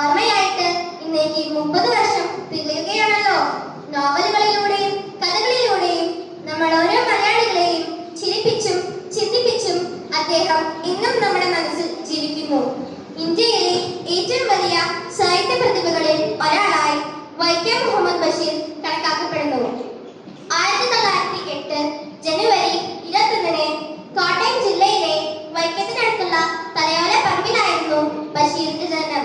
ഓർമ്മയായിട്ട് ഇന്നേക്ക് 30 വർഷം തികയുകയാണല്ലോ. നോവലുകളിലൂടെയും കഥകളിലൂടെയും നമ്മൾ ഓരോ മലയാളികളെയും ചിരിപ്പിച്ചും ചിന്തിപ്പിച്ചും അദ്ദേഹം ഇന്നും നമ്മുടെ മനസ്സിൽ ജീവിക്കുന്നു. ഇന്ത്യയിലെ ഏറ്റവും വലിയ സാഹിത്യ പ്രതിഭകളിൽ ഒരാളായി വൈക്കം മുഹമ്മദ് ബഷീർ കണക്കാക്കപ്പെടുന്നു. 1908 ജനുവരി 21 കോട്ടയം ജില്ലയിലെ വൈക്കത്തിനടുത്തുള്ള തലയോല പറമ്പിലായിരുന്നു ബഷീറിന്റെ ജനനം.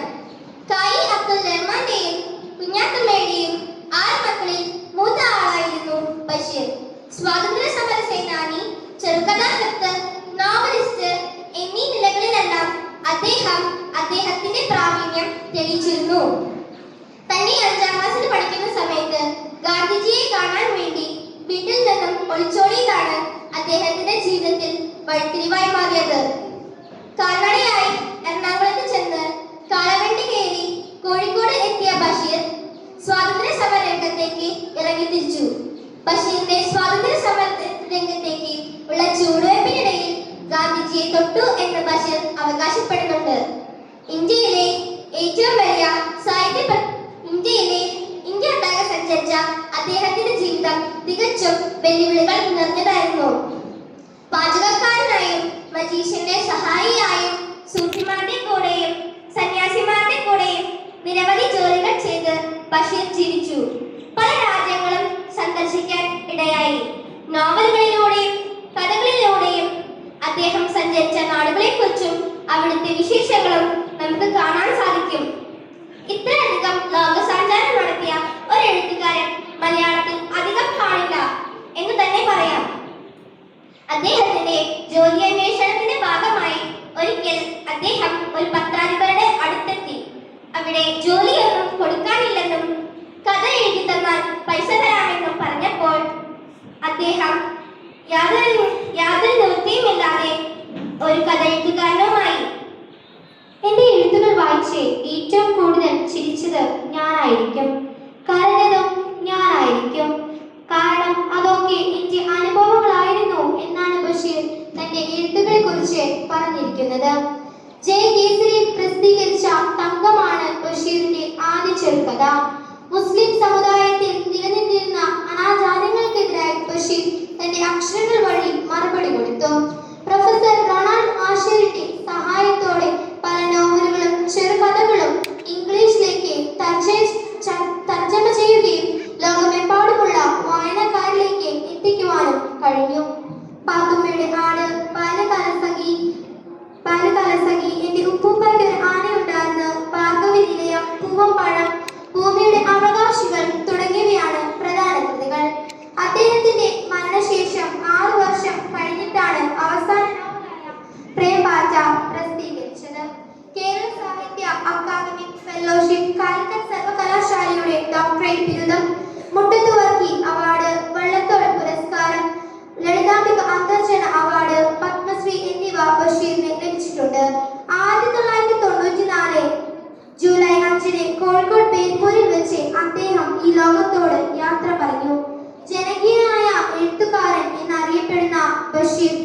കായി അബ്ദുൽ റഹ്മാന്റെയും കുഞ്ഞാത്തമ്മയുടെയും 6 മക്കളിൽ മൂത്ത ആളായിരുന്നു ബഷീർ. സ്വാതന്ത്ര്യ സമര സേനാനി, ചെറുകഥാകൃത്ത്, നോവലിസ്റ്റ് എന്നീ നിലകളിലെല്ലാം അദ്ദേഹം അദ്ദേഹത്തിന്റെ പ്രാവീണ്യം തെളിയിച്ചിരുന്നു. തന്നെ 5ാം ക്ലാസ്സിൽ പഠിക്കുന്ന സമയത്ത് ഗാന്ധിജിയെ കാണാൻ വേണ്ടി വീട്ടിൽ നിന്നും ഒളിച്ചോടിയതാണ് അദ്ദേഹത്തിന്റെ ജീവിതത്തിൽ വഴിത്തിരിവായി മാറിയത്. കാൽനടയായി എറണാകുളത്ത് ചെന്ന് കാളവണ്ടി കയറി കോഴിക്കോട് എത്തിയ ബഷീർ സ്വാതന്ത്ര്യ സമര രംഗത്തേക്ക് ഇറങ്ങിത്തിരിച്ചു. ബഷീറിന്റെ സ്വാതന്ത്ര്യ സമര രംഗത്തേക്ക് ഉള്ള ചുവടുവയ്പ്പിനിടയിൽ ഗാന്ധിജിയെ തൊട്ടു എന്ന് ബഷീർ അവകാശപ്പെടുന്നുണ്ട്. ഇന്ത്യയിലെ ഏറ്റവും വലിയ ഇന്ത്യ ഒട്ടാകെ സഞ്ചരിച്ച അദ്ദേഹത്തിന്റെ ജീവിതം തികച്ചും വെല്ലുവിളികൾ നിറഞ്ഞതായിരുന്നു. പാചകക്കാരനായും മജീഷ്യന്റെ സഹായിയായും സൂഫിമാരുടെ കൂടെയും സന്യാസിമാരുടെ കൂടെയും നിരവധി ജോലികൾ ചെയ്ത് ബഷീർ ജീവിച്ചു. പല രാജ്യങ്ങളും സന്ദർശിക്കാൻ ഇടയായി. നോവലുകളിലൂടെയും കഥകളിലൂടെയും അദ്ദേഹം സഞ്ചരിച്ച നാടുകളെ കുറിച്ചും അവിടുത്തെ വിശേഷങ്ങളും നമുക്ക് കാണാൻ സാധിക്കും. ഇത്രയധികം ലോകസഞ്ചാരം നടത്തിയ ഒരു എഴുത്തുകാരൻ മലയാളത്തിൽ അധികം കാണില്ല എന്ന് തന്നെ പറയാം. അദ്ദേഹത്തിന്റെ ജോലി അന്വേഷണത്തിന്റെ ഭാഗമായി ഒരിക്കൽ അദ്ദേഹം ഒരു പത്രാധിപരുടെ അടുത്തെത്തി. അവിടെ ജോലിയൊന്നും കൊടുക്കാനില്ലെന്നും കഥ എഴുതി തന്നാൽ പൈസ തരാമെന്നും പറഞ്ഞപ്പോൾ അദ്ദേഹം യാതൊരു നിവൃത്തിയുമില്ലാതെ ഒരു കഥ എഴുത്തുകാരനുമായി. എന്റെ എഴുത്തുകൾ വായിച്ച് ഏറ്റവും കൂടുതൽ ചിരിച്ചത് ഞാനായിരിക്കും, കരഞ്ഞതും ഞാനായിരിക്കും. കാരണം അതൊക്കെ എന്റെ അനുഭവങ്ങളായിരുന്നു എന്നാണ് ബഷീർ തന്റെ എഴുത്തുകളെ കുറിച്ച് പറഞ്ഞിരിക്കുന്നത്. ജയകേസരി പ്രസിദ്ധീകരിച്ച തങ്കമാണ് ബഷീറിന്റെ ആദ്യ ചെറുകഥ. മുസ്ലിം സമുദായത്തിൽ നിലനിന്നിരുന്ന അനാചാരങ്ങൾക്കെതിരായി ബഷീർ തന്റെ അക്ഷരങ്ങൾ വഴി മറുപടി കൊടുത്തു. പ്രൊഫസർ റൊണാൾഡ് ആഷറിന്റെ സഹായത്തോടെ പല നോവലുകളും ചെറുകഥകളും ഇംഗ്ലീഷിലേക്ക് തർജ്ജമ ചെയ്യുകയും ലോകമെമ്പാടുമുള്ള വായനക്കാരിലേക്ക് എത്തിക്കുവാനും കഴിഞ്ഞു. പാത്തുമ്മയുടെ ആട്, ബാല്യകാലസഖി, എന്റെ ഉപ്പൂപ്പയ്ക്ക് ഒരു ആനയുണ്ടായിരുന്നു, ഭാഗവതീലയം, പൂവമ്പഴം, ഭൂമിയുടെ അവകാശികൾ തുടങ്ങിയവയാണ് പ്രധാന കൃതികൾ. അദ്ദേഹത്തിന്റെ മരണശേഷം 6 വർഷം കഴിഞ്ഞിട്ടാണ് അവസാന നോവലായ പ്രേംപാറ്റ പ്രസിദ്ധീകരിച്ചത്. കേരള സാഹിത്യ അക്കാദമി ഫെലോഷിപ്പ്, കാലിക്കറ്റ് സർവകലാശാലയുടെ ഡോക്ടറേറ്റ് ബിരുദം, മുട്ടത്ത് വർക്കി അവാർഡ്, വള്ളത്തോൾ പുരസ്കാരം, ലളിതാംബിക അന്തർജന അവാർഡ്, പത്മശ്രീ എന്നിവ ബഷീറിന് ലഭിച്ചിട്ടുണ്ട്. 1994 ജൂലൈ 5 കോഴിക്കോട് പേർപ്പൂരിൽ വെച്ച് അദ്ദേഹം ഈ ലോകത്തോട് യാത്ര പറഞ്ഞു. ജനകീയനായ എഴുത്തുകാരൻ എന്നറിയപ്പെടുന്ന ബഷീർ